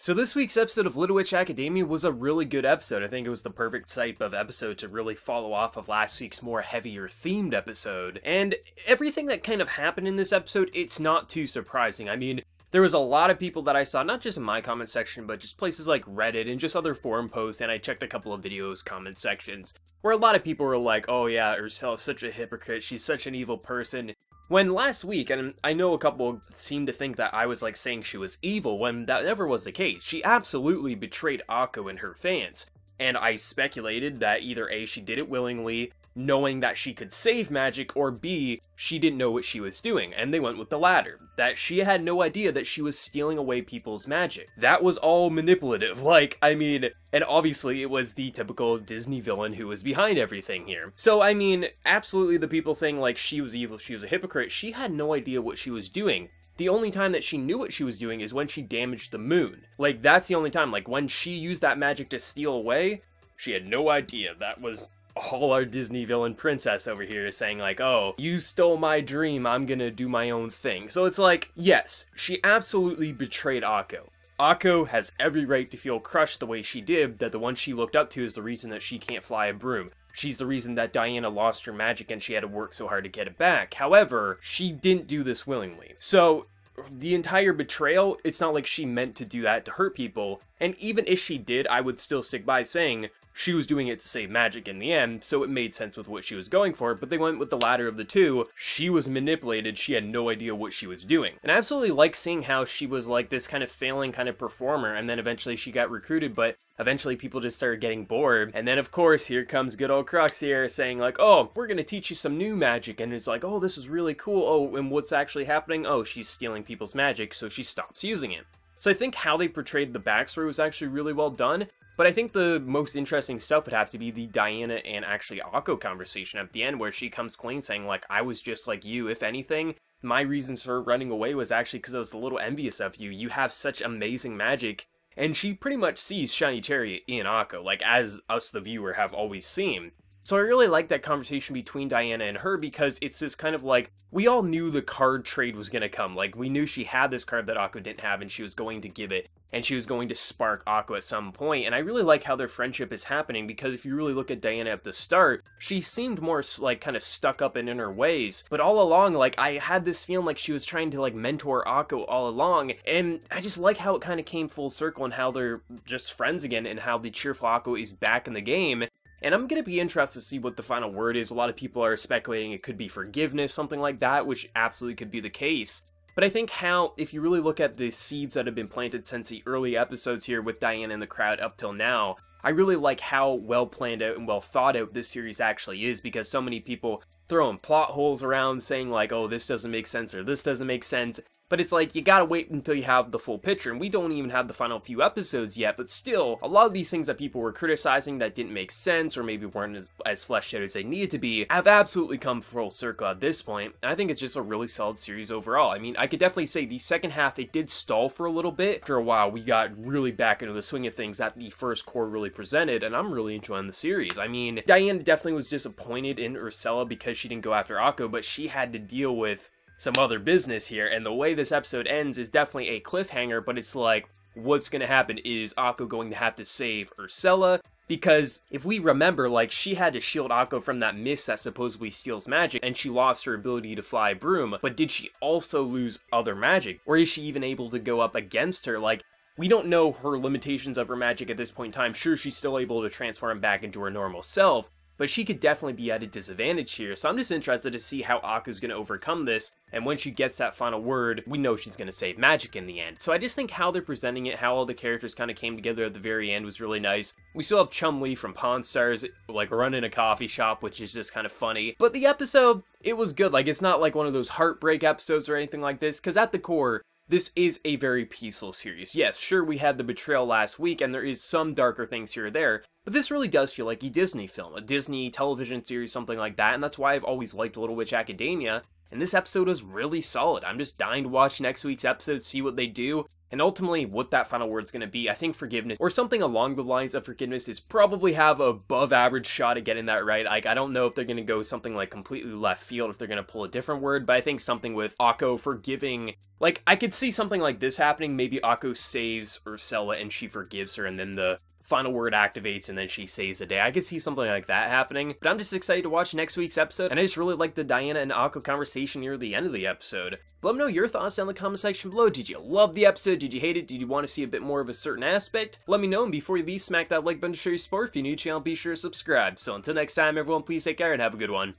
So this week's episode of Little Witch Academia was a really good episode. I think it was the perfect type of episode to really follow off of last week's more heavier themed episode. And everything that kind of happened in this episode, it's not too surprising. I mean, there was a lot of people that I saw, not just in my comment section, but just places like Reddit and just other forum posts, and I checked a couple of videos, comment sections, where a lot of people were like, oh yeah, Ursula's such a hypocrite, she's such an evil person. When last week, and I know a couple seemed to think that I was like saying she was evil, when that never was the case. She absolutely betrayed Akko and her fans. And I speculated that either A, she did it willingly, knowing that she could save magic, or B, she didn't know what she was doing, and they went with the latter. That she had no idea that she was stealing away people's magic. That was all manipulative, and obviously it was the typical Disney villain who was behind everything here. So, I mean, absolutely the people saying, like, she was evil, she was a hypocrite, she had no idea what she was doing. The only time that she knew what she was doing is when she damaged the moon. Like, that's the only time. Like, when she used that magic to steal away, she had no idea. That was all our Disney villain princess over here is saying, like, oh, you stole my dream, I'm gonna do my own thing. So it's like, yes, she absolutely betrayed Akko. Akko has every right to feel crushed the way she did, that the one she looked up to is the reason that she can't fly a broom. She's the reason that Diana lost her magic and she had to work so hard to get it back. However, she didn't do this willingly. So, the entire betrayal, it's not like she meant to do that to hurt people, and even if she did, I would still stick by saying she was doing it to save magic in the end, so it made sense with what she was going for, but they went with the latter of the two. She was manipulated, she had no idea what she was doing. And I absolutely like seeing how she was like this kind of failing kind of performer, and then eventually she got recruited, but eventually people just started getting bored. And then of course, here comes good old Crux here saying like, oh, we're gonna teach you some new magic, and it's like, oh, this is really cool. Oh, and what's actually happening? Oh, she's stealing people's magic, so she stops using it. So I think how they portrayed the backstory was actually really well done. But I think the most interesting stuff would have to be the Diana and actually Akko conversation at the end, where she comes clean saying, like, I was just like you. If anything, my reasons for running away was actually because I was a little envious of you. You have such amazing magic. And she pretty much sees Shiny Chariot in Akko, like, as us, the viewer, have always seen. So I really like that conversation between Diana and her, because it's this kind of like, we all knew the card trade was going to come. Like, we knew she had this card that Akko didn't have, and she was going to give it, and she was going to spark Akko at some point. And I really like how their friendship is happening, because if you really look at Diana at the start, she seemed more like kind of stuck up and in her ways. But all along, like, I had this feeling like she was trying to like mentor Akko all along, and I just like how it kind of came full circle and how they're just friends again, and how the cheerful Akko is back in the game. And I'm going to be interested to see what the final word is. A lot of people are speculating it could be forgiveness, something like that, which absolutely could be the case. But I think how, if you really look at the seeds that have been planted since the early episodes here with Diana in the crowd up till now, I really like how well planned out and well thought out this series actually is, because so many people throwing plot holes around saying like, oh, this doesn't make sense or this doesn't make sense. But it's like, you gotta wait until you have the full picture, and we don't even have the final few episodes yet, but still, a lot of these things that people were criticizing that didn't make sense, or maybe weren't as fleshed out as they needed to be, have absolutely come full circle at this point, and I think it's just a really solid series overall. I mean, I could definitely say the second half, it did stall for a little bit. After a while, we got really back into the swing of things that the first core really presented, and I'm really enjoying the series. I mean, Diana definitely was disappointed in Ursula because she didn't go after Akko, but she had to deal with some other business here, and the way this episode ends is definitely a cliffhanger, but it's like, what's gonna happen? Is Akko going to have to save Ursula? Because if we remember, like, she had to shield Akko from that mist that supposedly steals magic, and she lost her ability to fly a broom, but did she also lose other magic? Or is she even able to go up against her? Like, we don't know her limitations of her magic at this point in time. Sure, she's still able to transform back into her normal self, but she could definitely be at a disadvantage here, so I'm just interested to see how Akko's going to overcome this, and when she gets that final word, we know she's going to save magic in the end. So I just think how they're presenting it, how all the characters kind of came together at the very end was really nice. We still have Chum-Li from Pawn Stars, like, running a coffee shop, which is just kind of funny. But the episode, it was good. Like, it's not like one of those heartbreak episodes or anything like this, because at the core, this is a very peaceful series. Yes, sure, we had the betrayal last week, and there is some darker things here or there, But this really does feel like a Disney film, a Disney television series, something like that, and that's why I've always liked Little Witch Academia, and this episode was really solid. I'm just dying to watch next week's episode, see what they do, and ultimately what that final word's going to be. I think forgiveness, or something along the lines of forgiveness, is probably have a above average shot at getting that right. Like, I don't know if they're going to go something like completely left field, if they're going to pull a different word, but I think something with Akko forgiving, like, I could see something like this happening. Maybe Akko saves Ursula and she forgives her, and then the final word activates and then she saves the day. I could see something like that happening, but I'm just excited to watch next week's episode, and I just really like the Diana and Akko conversation near the end of the episode. But let me know your thoughts down in the comment section below. Did you love the episode? Did you hate it? Did you want to see a bit more of a certain aspect? Let me know, and before you leave, smack that like button to show your support. If you're new to the channel, be sure to subscribe. So until next time, everyone, please take care and have a good one.